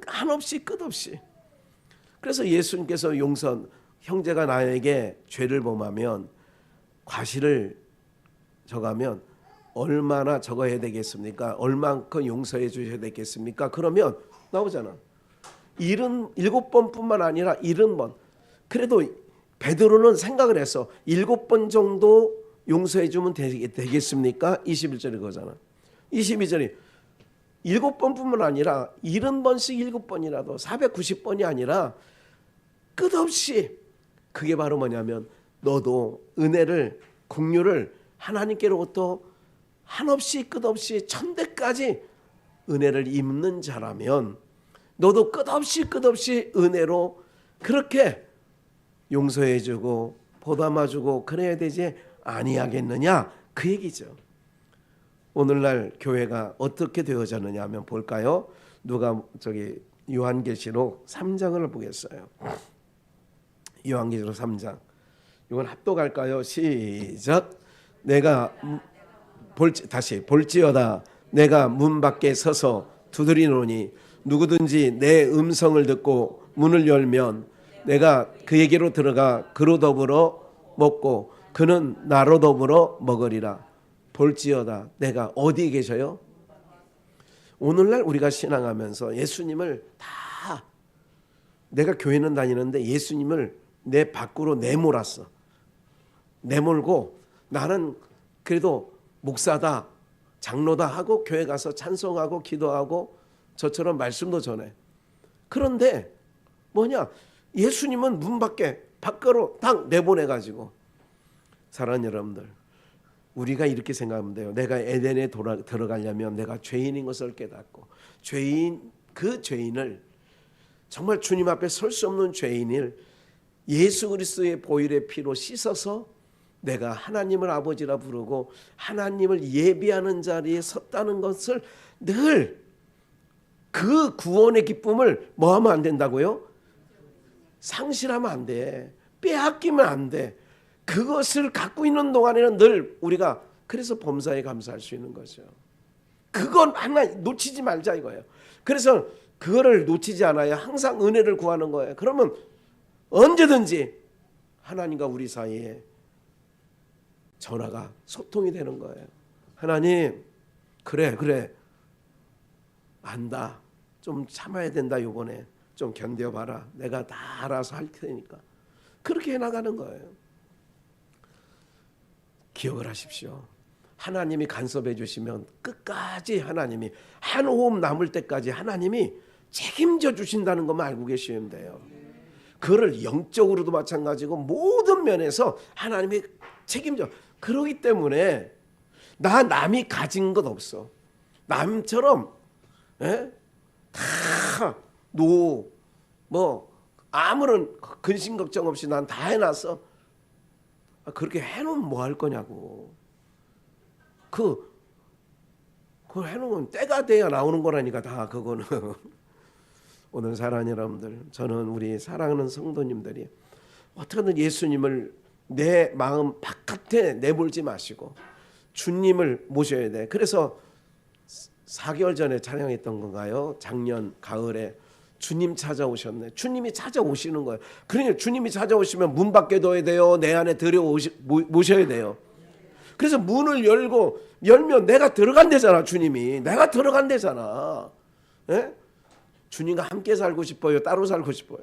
한없이 끝없이. 그래서 예수님께서 용서, 형제가 나에게 죄를 범하면 과실을 져가면 얼마나 적어야 되겠습니까? 얼만큼 용서해 주셔야 되겠습니까? 그러면 나오잖아. 77번뿐만 아니라 70번. 그래도 베드로는 생각을 했어. 7번 정도 용서해 주면 되겠습니까? 21절이 그거잖아. 22절이 7번뿐만 아니라 70번씩 7번이라도 490번이 아니라 끝없이. 그게 바로 뭐냐면 너도 은혜를, 긍휼을 하나님께로부터 한없이 끝없이 천대까지 은혜를 입는 자라면 너도 끝없이 은혜로 그렇게 용서해주고 보담아주고 그래야 되지 아니하겠느냐, 그 얘기죠. 오늘날 교회가 어떻게 되어졌느냐 하면 볼까요? 요한계시록 3장을 보겠어요. 요한계시록 3장. 이건 합독할까요? 시작. 볼지어다 내가 문 밖에 서서 두드리노니 누구든지 내 음성을 듣고 문을 열면 내가 그에게로 들어가 그로 더불어 먹고 그는 나로 더불어 먹으리라. 볼지어다 내가 어디에 계셔요? 오늘날 우리가 신앙하면서 예수님을 다, 내가 교회는 다니는데 예수님을 내 밖으로 내몰았어. 내몰고 나는 그래도 목사다, 장로다 하고 교회 가서 찬송하고 기도하고 저처럼 말씀도 전해. 그런데 뭐냐, 예수님은 문 밖으로 딱 내보내가지고. 사랑하는 여러분들, 우리가 이렇게 생각하면 돼요. 내가 에덴에 들어가려면 내가 죄인인 것을 깨닫고 그 죄인을 정말 주님 앞에 설 수 없는 죄인을 예수 그리스도의 보혈의 피로 씻어서 내가 하나님을 아버지라 부르고 하나님을 예비하는 자리에 섰다는 것을 늘, 그 구원의 기쁨을 뭐하면 안 된다고요? 상실하면 안 돼. 빼앗기면 안 돼. 그것을 갖고 있는 동안에는 늘 우리가 그래서 범사에 감사할 수 있는 거죠. 그건 하나 놓치지 말자 이거예요. 그래서 그거를 놓치지 않아야 항상 은혜를 구하는 거예요. 그러면 언제든지 하나님과 우리 사이에 전화가 소통이 되는 거예요. 하나님, 그래 안다. 좀 참아야 된다. 요번에 좀 견뎌봐라. 내가 다 알아서 할 테니까. 그렇게 해나가는 거예요. 기억을 하십시오. 하나님이 간섭해 주시면 끝까지 하나님이 한 호흡 남을 때까지 하나님이 책임져 주신다는 것만 알고 계시면 돼요. 그거를 영적으로도 마찬가지고 모든 면에서 하나님이 책임져. 그러기 때문에 남이 가진 것 없어. 남처럼 다 아무런 근심 걱정 없이 난 다 해놨어. 그렇게 해놓으면 뭐 할 거냐고. 그거 해놓으면 때가 돼야 나오는 거라니까 다 그거는. 오늘 사랑하는 여러분들, 저는 우리 사랑하는 성도님들이 어떻게든 예수님을 내 마음 바깥에 내몰지 마시고 주님을 모셔야 돼. 그래서 4개월 전에 찬양했던 건가요? 작년 가을에 주님 찾아오셨네. 주님이 찾아오시는 거예요. 그러니까 주님이 찾아오시면 문 밖에 둬야 돼요. 내 안에 모셔야 돼요. 그래서 문을 열면 내가 들어간대잖아. 주님이 내가 들어간대잖아. 예? 주님과 함께 살고 싶어요? 따로 살고 싶어요?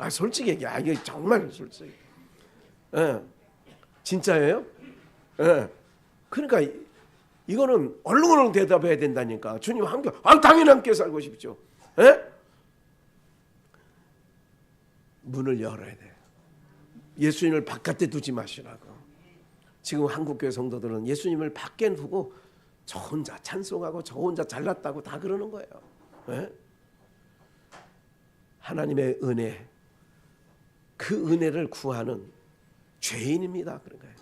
솔직히 얘기해. 이게 정말 솔직히. 예. 진짜예요? 예. 그러니까 이거는 얼른 대답해야 된다니까. 주님 함께, 당연히 함께 살고 싶죠. 예? 문을 열어야 돼. 예수님을 바깥에 두지 마시라고. 지금 한국교회 성도들은 예수님을 밖에 두고 저 혼자 찬송하고 저 혼자 잘났다고 다 그러는 거예요. 예? 하나님의 은혜, 그 은혜를 구하는 죄인입니다. 그런 거예요.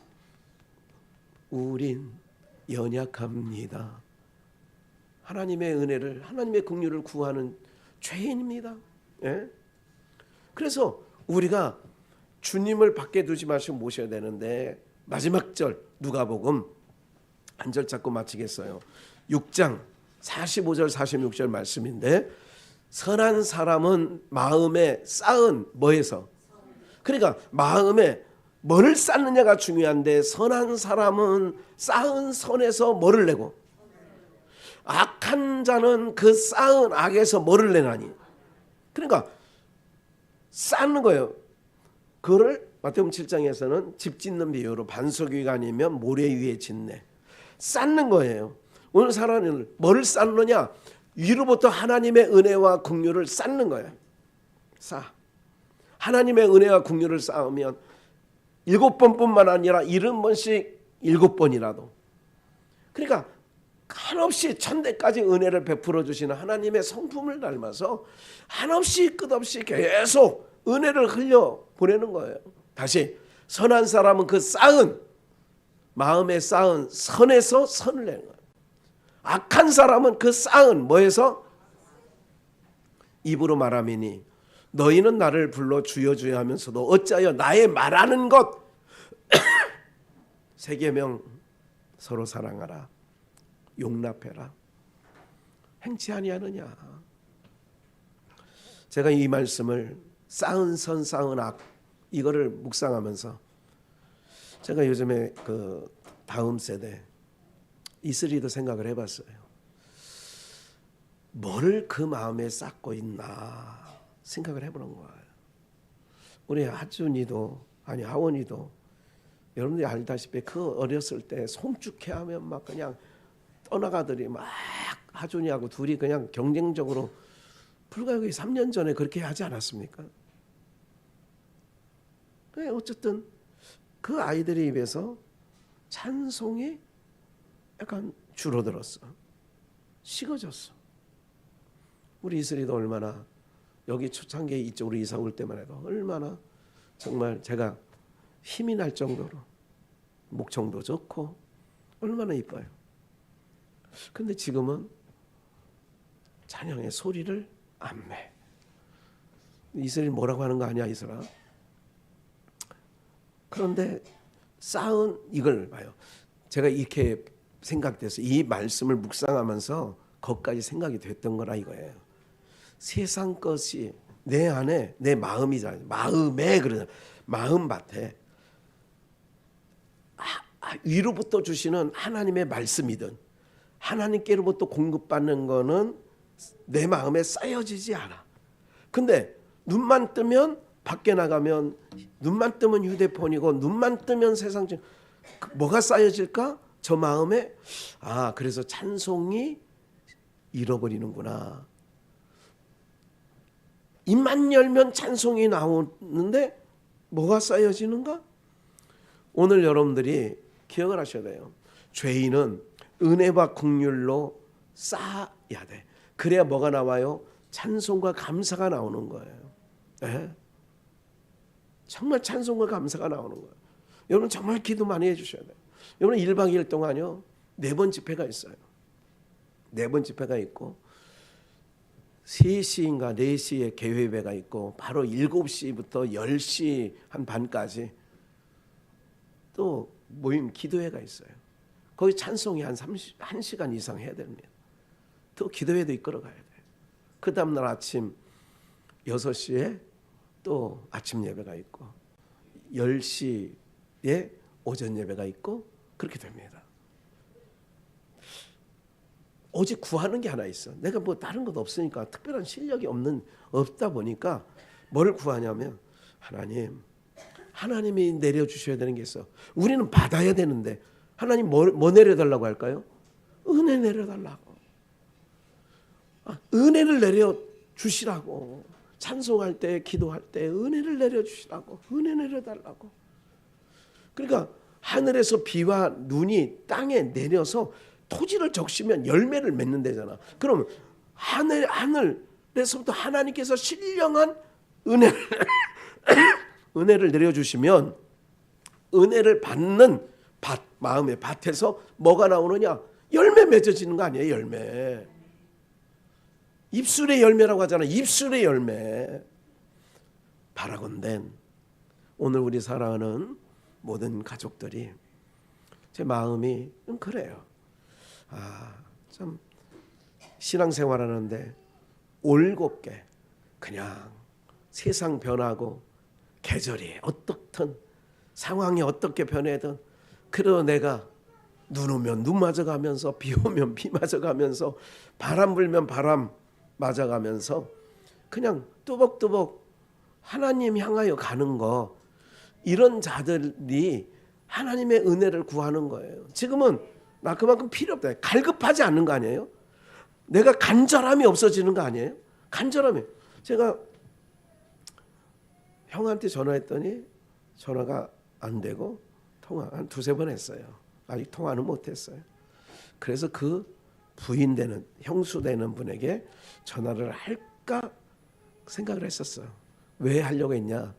우린 연약합니다. 하나님의 은혜를, 하나님의 긍휼을 구하는 죄인입니다. 예? 그래서 우리가 주님을 밖에 두지 마시고 모셔야 되는데, 마지막 절 누가복음 한 절 잡고 마치겠어요. 6장 45절 46절 말씀인데, 선한 사람은 마음에 쌓은 뭐에서? 그러니까 마음에 뭐를 쌓느냐가 중요한데, 선한 사람은 쌓은 선에서 뭐를 내고, 악한 자는 그 쌓은 악에서 뭐를 내나니. 그러니까 쌓는 거예요. 그거를 마태복음 7장에서는 집 짓는 비유로 반석 위가 아니면 모래 위에 짓네. 쌓는 거예요. 오늘 사람은 뭐를 쌓느냐? 위로부터 하나님의 은혜와 긍휼을 쌓는 거예요. 쌓아. 하나님의 은혜와 긍휼을 쌓으면 7번뿐만 아니라 70번씩 7번이라도. 그러니까 한없이 천대까지 은혜를 베풀어 주시는 하나님의 성품을 닮아서 한없이 끝없이 계속 은혜를 흘려 보내는 거예요. 다시, 선한 사람은 그 쌓은, 마음에 쌓은 선에서 선을 내는 거예요. 악한 사람은 그 쌓은 뭐에서? 입으로 말하미니 너희는 나를 불러 주여 주여 하면서도 어찌하여 나의 말하는 것 세 계명 서로 사랑하라, 용납해라, 행치 아니하느냐. 제가 이 말씀을 쌓은 선 쌓은 악, 이거를 묵상하면서 제가 요즘에 그 다음 세대 이슬이도 생각을 해봤어요. 뭐를 그 마음에 쌓고 있나 생각을 해보는 거예요. 우리 하준이도, 아니 하원이도, 여러분들이 알다시피 그 어렸을 때 송축해 하면 막 그냥 떠나가더니 막 하준이하고 둘이 그냥 경쟁적으로, 불과 여기 3년 전에 그렇게 하지 않았습니까? 어쨌든 그 아이들의 입에서 찬송이 약간 줄어들었어. 식어졌어. 우리 이슬이도 얼마나, 여기 초창기에 이쪽으로 이사 올 때만 해도 얼마나 정말 제가 힘이 날 정도로 목청도 좋고 얼마나 이뻐요. 근데 지금은 찬양의 소리를 안 내. 이슬이 뭐라고 하는 거 아니야, 이슬아? 그런데 쌓은 이걸 봐요. 제가 이렇게 생각돼서 이 말씀을 묵상하면서 거기까지 생각이 됐던 거라 이거예요. 세상 것이 내 안에, 내 마음이잖아요. 마음에, 그러잖아요. 마음밭에 위로부터 주시는 하나님의 말씀이든 하나님께로부터 공급받는 거는 내 마음에 쌓여지지 않아. 근데 눈만 뜨면, 밖에 나가면 눈만 뜨면 휴대폰이고 눈만 뜨면 세상적, 뭐가 쌓여질까? 저 마음에, 그래서 찬송이 잃어버리는구나. 입만 열면 찬송이 나오는데 뭐가 쌓여지는가? 오늘 여러분들이 기억을 하셔야 돼요. 죄인은 은혜와 긍휼로 쌓아야 돼. 그래야 뭐가 나와요? 찬송과 감사가 나오는 거예요. 네? 정말 찬송과 감사가 나오는 거예요. 여러분 정말 기도 많이 해주셔야 돼요. 여러분 1박 2일 동안요 4번 집회가 있어요. 4번 집회가 있고 3시인가 4시에 개회배가 있고 바로 7시부터 10시 한 반까지 또 모임 기도회가 있어요. 거기 찬송이 한 1시간 이상 해야 됩니다. 또 기도회도 이끌어 가야 돼요. 그 다음날 아침 6시에 또 아침 예배가 있고 10시에 오전 예배가 있고 그렇게 됩니다. 오직 구하는 게 하나 있어. 내가 뭐 다른 것 없으니까, 특별한 실력이 없다 보니까 뭘 구하냐면, 하나님이 내려주셔야 되는 게 있어. 우리는 받아야 되는데 하나님 뭐 내려달라고 할까요? 은혜 내려달라고. 은혜를 내려주시라고. 찬송할 때, 기도할 때 은혜를 내려주시라고. 은혜 내려달라고. 그러니까 하늘에서 비와 눈이 땅에 내려서 토지를 적시면 열매를 맺는다잖아. 그럼 하늘에서부터 하나님께서 신령한 은혜를 내려주시면 은혜를 받는 밭, 마음의 밭에서 뭐가 나오느냐? 열매 맺어지는 거 아니에요? 열매. 입술의 열매라고 하잖아. 입술의 열매. 바라건대 오늘 우리 사랑하는 모든 가족들이 제 마음이 그래요. 참 신앙생활하는데 올곧게 그냥 세상 변하고 계절이 어떻든 상황이 어떻게 변해든 그래도 내가 눈 오면 눈 맞아가면서 비 오면 비 맞아가면서 바람 불면 바람 맞아가면서 그냥 뚜벅뚜벅 하나님 향하여 가는 거, 이런 자들이 하나님의 은혜를 구하는 거예요. 지금은 나 그만큼 필요 없다. 갈급하지 않는 거 아니에요? 내가 간절함이 없어지는 거 아니에요? 간절함이. 제가 형한테 전화했더니 전화가 안 되고 통화 한 두세 번 했어요. 아직 통화는 못했어요. 그래서 그 부인 되는, 형수 되는 분에게 전화를 할까 생각을 했었어요. 왜 하려고 했냐?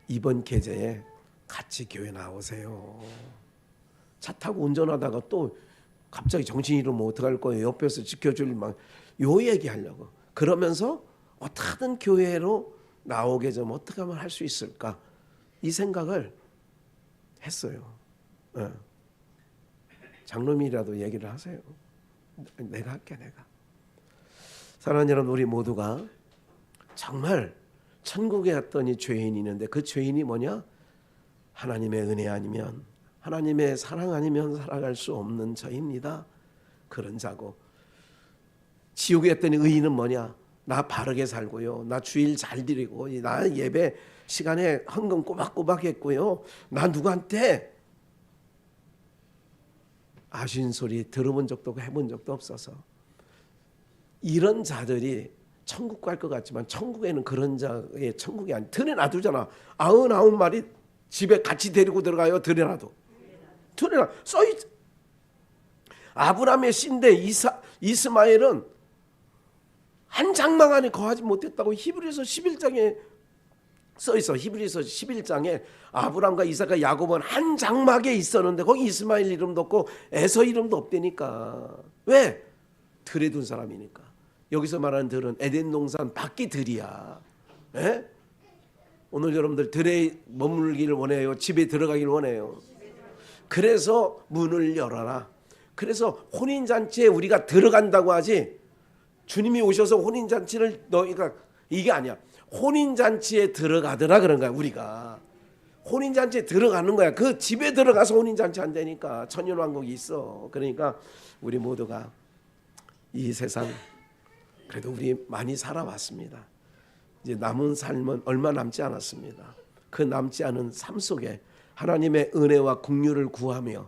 이번 계제에 같이 교회 나오세요. 차 타고 운전하다가 또 갑자기 정신이 이러면 어떡할 거예요? 옆에서 지켜줄 막 요 얘기하려고. 그러면서 어떻게든 교회로 나오게 좀 어떻게 하면 할 수 있을까? 이 생각을 했어요. 장로님이라도 얘기를 하세요. 내가 할게, 내가. 사랑하는 여러분, 우리 모두가 정말 천국에 갔더니 죄인이 있는데 그 죄인이 뭐냐? 하나님의 은혜 아니면, 하나님의 사랑 아니면 살아갈 수 없는 자입니다. 그런 자고, 지옥에 갔더니 의인은 뭐냐? 나 바르게 살고요, 나 주일 잘 드리고, 나 예배 시간에 헌금 꼬박꼬박 했고요, 나 누구한테 아쉬운 소리 들어본 적도 없고 해본 적도 없어서, 이런 자들이 천국 갈 것 같지만 천국에는 그런 자의 천국이 아니. 들에 놔두잖아. 99마리 집에 같이 데리고 들어가요. 들에 놔둬. 들에 놔. 써있. 아브라함의 씨인데 이스마엘은 한 장막 안에 거하지 못했다고 히브리서 11장에 써있어. 히브리서 11장에 아브라함과 이삭과 야곱은 한 장막에 있었는데 거기 이스마엘 이름도 없고 에서 이름도 없다니까. 왜? 들에 둔 사람이니까. 여기서 말하는 들은 에덴 동산 밖이 들이야. 에? 오늘 여러분들 들에 머물기를 원해요? 집에 들어가기를 원해요? 그래서 문을 열어라. 그래서 혼인잔치에 우리가 들어간다고 하지, 주님이 오셔서 혼인잔치를 너희가, 이게 아니야. 혼인잔치에 들어가더라 그런 거야. 우리가 혼인잔치에 들어가는 거야. 그 집에 들어가서 혼인잔치 한다니까. 천년왕국이 있어. 그러니까 우리 모두가 이 세상 그래도 우리 많이 살아왔습니다. 이제 남은 삶은 얼마 남지 않았습니다. 그 남지 않은 삶 속에 하나님의 은혜와 긍휼을 구하며,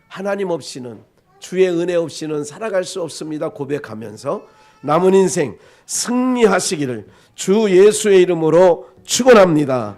하나님 없이는, 주의 은혜 없이는 살아갈 수 없습니다 고백하면서 남은 인생 승리하시기를 주 예수의 이름으로 축원합니다.